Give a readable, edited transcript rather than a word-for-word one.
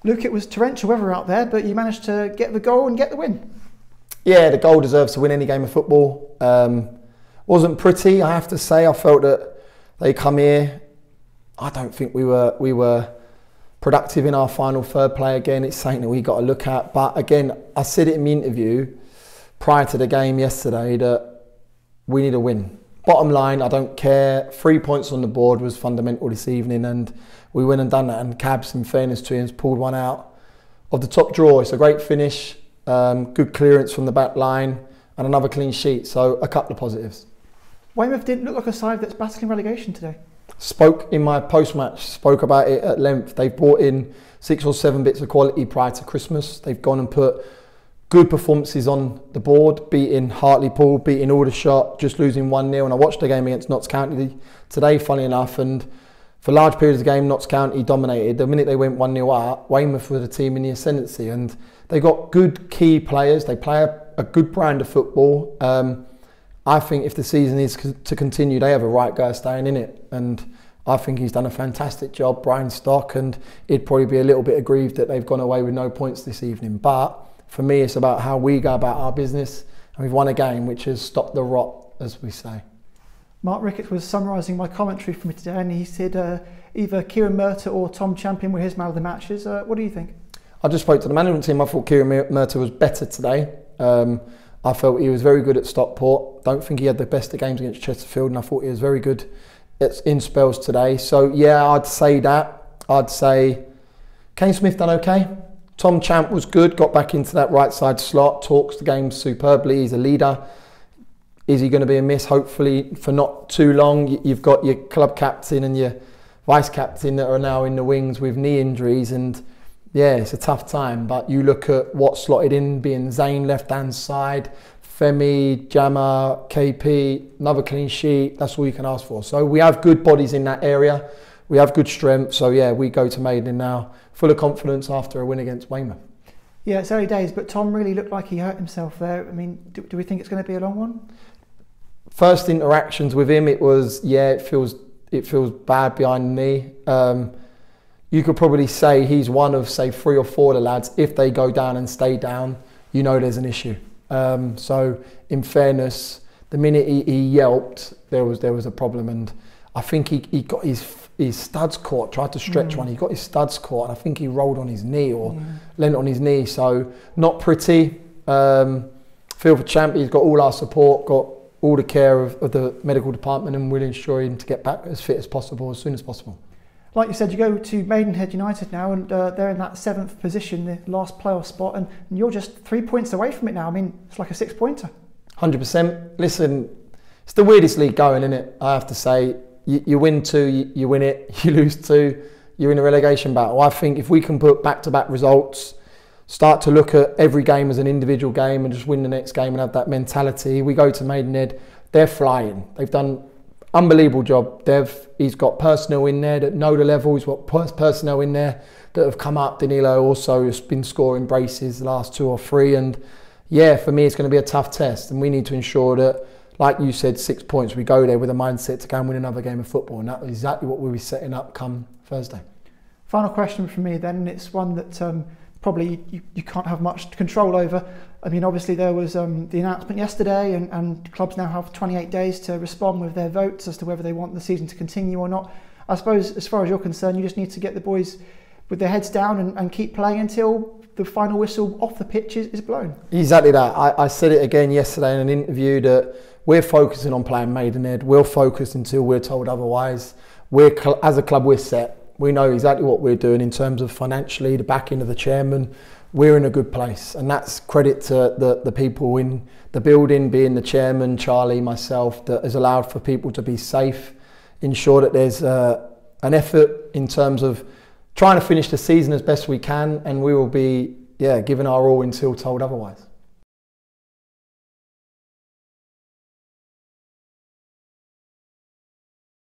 Luke, it was torrential weather out there, but you managed to get the goal and get the win. Yeah, the goal deserves to win any game of football. Wasn't pretty, I have to say. I felt that they come here. I don't think we were productive in our final third play. Again, it's something that we got to look at. But again, I said it in the interview prior to the game yesterday that we need a win. Bottom line, I don't care. 3 points on the board was fundamental this evening, and we went and done that. And Cabs, in fairness to him, has pulled one out of the top drawer. It's a great finish, good clearance from the back line, and another clean sheet. So a couple of positives. Weymouth didn't look like a side that's battling relegation today. Spoke in my post-match, spoke about it at length. They've brought in 6 or 7 bits of quality prior to Christmas. They've gone and put good performances on the board, beating Hartlepool, beating Aldershot, just losing 1-0. And I watched the game against Notts County today, funny enough, and for large periods of the game, Notts County dominated. The minute they went 1-0 up, Weymouth were the team in the ascendancy, and they got good key players. They play a good brand of football. I think if the season is to continue, they have a right guy staying in it, and I think he's done a fantastic job, Brian Stock, and he'd probably be a little bit aggrieved that they've gone away with no points this evening. But for me, it's about how we go about our business, and we've won a game which has stopped the rot, as we say. Mark Ricketts was summarising my commentary for me today, and he said either Kieran Murtagh or Tom Champion were his man of the matches. What do you think? I just spoke to the management team. I thought Kieran Murtagh was better today. I felt he was very good at Stockport. Don't think he had the best of games against Chesterfield, and I thought he was very good in spells today. So yeah, I'd say that. I'd say Kane Smith done okay. Tom Champ was good, got back into that right side slot, talks the game superbly. He's a leader. Is he going to be a miss? Hopefully for not too long. You've got your club captain and your vice captain that are now in the wings with knee injuries, and yeah, it's a tough time. But you look at what's slotted in, being Zane left hand side, Femi, Jama, KP, another clean sheet. That's all you can ask for. So we have good bodies in that area. We have good strength. So yeah, we go to Maiden now full of confidence after a win against Weymouth. Yeah, it's early days, but Tom really looked like he hurt himself there. I mean, do we think it's going to be a long one? First interactions with him, it was, yeah, it feels bad behind the knee. You could probably say he's one of, say, 3 or 4 of the lads. If they go down and stay down, you know there's an issue. So in fairness, the minute he yelped, there was a problem, and I think he got his studs caught, tried to stretch one, he got his studs caught, and I think he rolled on his knee or leant on his knee. So not pretty. Feel for Champ, he's got all our support, got all the care of the medical department, and we'll ensure him to get back as fit as possible, as soon as possible. Like you said, you go to Maidenhead United now, and they're in that 7th position, the last playoff spot, and you're just 3 points away from it now. I mean, it's like a 6-pointer. 100%. Listen, it's the weirdest league going, isn't it? I have to say, you win 2, you win it. You lose 2, you're in a relegation battle. I think if we can put back-to-back results, start to look at every game as an individual game and just win the next game and have that mentality. We go to Maidenhead, they're flying. They've done unbelievable job. He's got personnel in there that know the level. He's got personnel in there that have come up. Danilo also has been scoring braces the last 2 or 3. And yeah, for me, it's going to be a tough test. And we need to ensure that, like you said, 6 points, we go there with a mindset to go and win another game of football. And that is exactly what we'll be setting up come Thursday. Final question from me then, and it's one that probably you can't have much control over. I mean, obviously there was the announcement yesterday, and clubs now have 28 days to respond with their votes as to whether they want the season to continue or not. I suppose, as far as you're concerned, you just need to get the boys with their heads down and keep playing until the final whistle off the pitch is blown. Exactly that. I said it again yesterday in an interview that we're focusing on playing Maidenhead. We'll focus until we're told otherwise. As a club, we're set. We know exactly what we're doing in terms of financially, the backing of the chairman. We're in a good place, and that's credit to the people in the building, being the chairman, Charlie, myself, that has allowed for people to be safe, ensure that there's an effort in terms of trying to finish the season as best we can, and we will be giving our all until told otherwise.